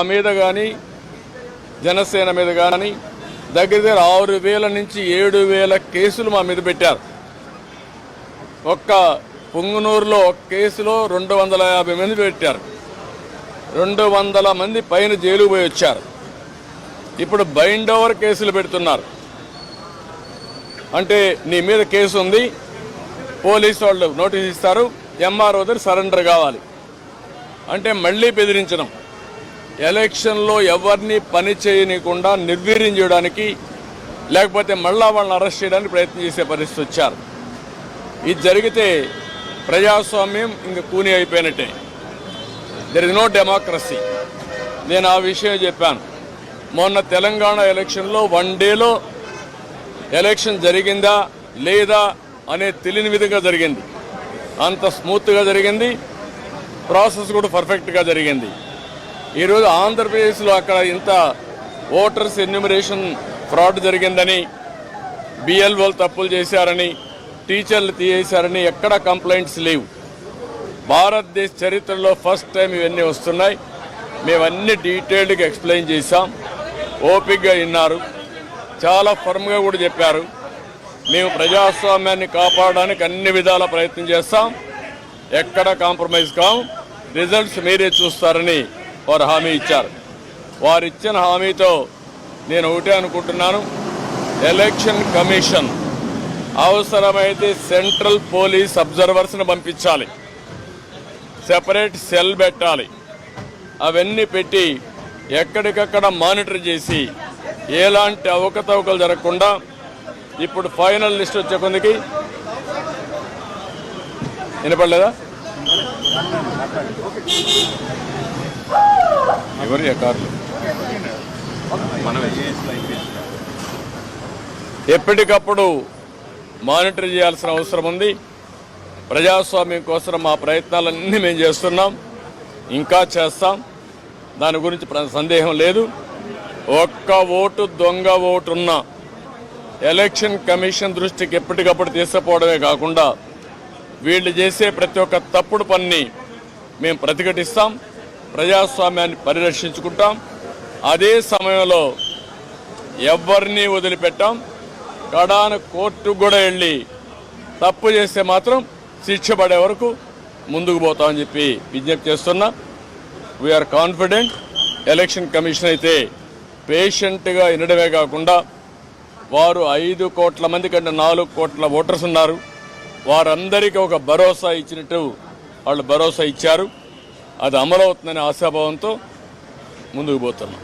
మీద కానీ జనసేన మీద కానీ దగ్గర 6,000 నుంచి 7,000 కేసులు మా మీద పెట్టారు. ఒక్క పుంగనూరులో ఒక కేసులో 250 మంది పెట్టారు. 200 మంది పైన జైలుకు పోయి వచ్చారు. ఇప్పుడు బైండ్ ఓవర్ కేసులు పెడుతున్నారు. అంటే నీ మీద కేసు ఉంది, పోలీసు వాళ్ళు నోటీస్ ఇస్తారు, ఎంఆర్ఓ దగ్గర సరెండర్ కావాలి అంటే మళ్ళీ బెదిరించడం. ఎలక్షన్లో ఎవరిని పని చేయనీయకుండా నిర్వీర్యం చేయడానికి, లేకపోతే మళ్ళా వాళ్ళని అరెస్ట్ చేయడానికి ప్రయత్నం చేసే పరిస్థితి వచ్చారు. ఇది జరిగితే ప్రజాస్వామ్యం ఇంక కూని అయిపోయినట్టే. There is no democracy. నేను ఆ విషయం చెప్పాను. మొన్న తెలంగాణ ఎలక్షన్లో 1 డేలో ఎలక్షన్ జరిగిందా లేదా అనే తెలియని విధంగా జరిగింది. అంత స్మూత్గా జరిగింది, ప్రాసెస్ కూడా పర్ఫెక్ట్గా జరిగింది. ఈరోజు ఆంధ్రప్రదేశ్లో అక్కడ ఇంత ఓటర్స్ ఎన్యూమరేషన్ ఫ్రాడ్ జరిగిందని, బిఎల్ఓలు తప్పులు చేశారని, టీచర్లు తీసేశారని ఎక్కడ కంప్లైంట్స్ లేవు. భారతదేశ చరిత్రలో ఫస్ట్ టైం ఇవన్నీ వస్తున్నాయి. మేమన్నీ డీటెయిల్డ్గా ఎక్స్ప్లెయిన్ చేశాం. ఓపికగా విన్నారు, చాలా ఫర్మ్గా కూడా చెప్పారు. మేము ప్రజాస్వామ్యాన్ని కాపాడడానికి అన్ని విధాల ప్రయత్నం చేస్తాం, ఎక్కడ కాంప్రమైజ్ కాం, రిజల్ట్స్ మీరే చూస్తారని వారు హామీ ఇచ్చారు. వారు ఇచ్చిన హామీతో నేను ఒకటే అనుకుంటున్నాను, ఎలక్షన్ కమిషన్ అవసరమైతే సెంట్రల్ పోలీస్ అబ్జర్వర్స్ని పంపించాలి, సెపరేట్ సెల్ పెట్టాలి. అవన్నీ పెట్టి ఎక్కడికక్కడ మానిటర్ చేసి ఎలాంటి అవకతవకలు జరగకుండా, ఇప్పుడు ఫైనల్ లిస్ట్ వచ్చే కొందికి వినపడలేదా? ఎవరి కార్లు ఎప్పటికప్పుడు మానిటర్ చేయాల్సిన అవసరం ఉంది. ప్రజాస్వామ్యం కోసం మా ప్రయత్నాలన్నీ మేము చేస్తున్నాం, ఇంకా చేస్తాం. దాని గురించి సందేహం లేదు. ఒక్క ఓటు దొంగ ఓటున్న ఎలక్షన్ కమిషన్ దృష్టికి ఎప్పటికప్పుడు తీసుకుపోవడమే కాకుండా వీళ్ళు చేసే ప్రతి ఒక్క తప్పుడు పనిని మేము ప్రతిఘటిస్తాం, ప్రజాస్వామ్యాన్ని పరిరక్షించుకుంటాం. అదే సమయంలో ఎవరిని వదిలిపెట్టాం. కడాన కోర్టుకు కూడా వెళ్ళి తప్పు చేస్తే మాత్రం శిక్ష పడే వరకు ముందుకు పోతామని చెప్పి విజ్ఞప్తి చేస్తున్నా. We are confident. ఎలక్షన్ కమిషన్ అయితే పేషెంట్గా వినడమే కాకుండా వారు 5 కోట్ల మంది కంటే 4 కోట్ల ఓటర్స్ ఉన్నారు, వారందరికీ ఒక భరోసా ఇచ్చినట్టు వాళ్ళు భరోసా ఇచ్చారు. అది అమలవుతుందనే ఆశాభావంతో ముందుకు పోతున్నాం.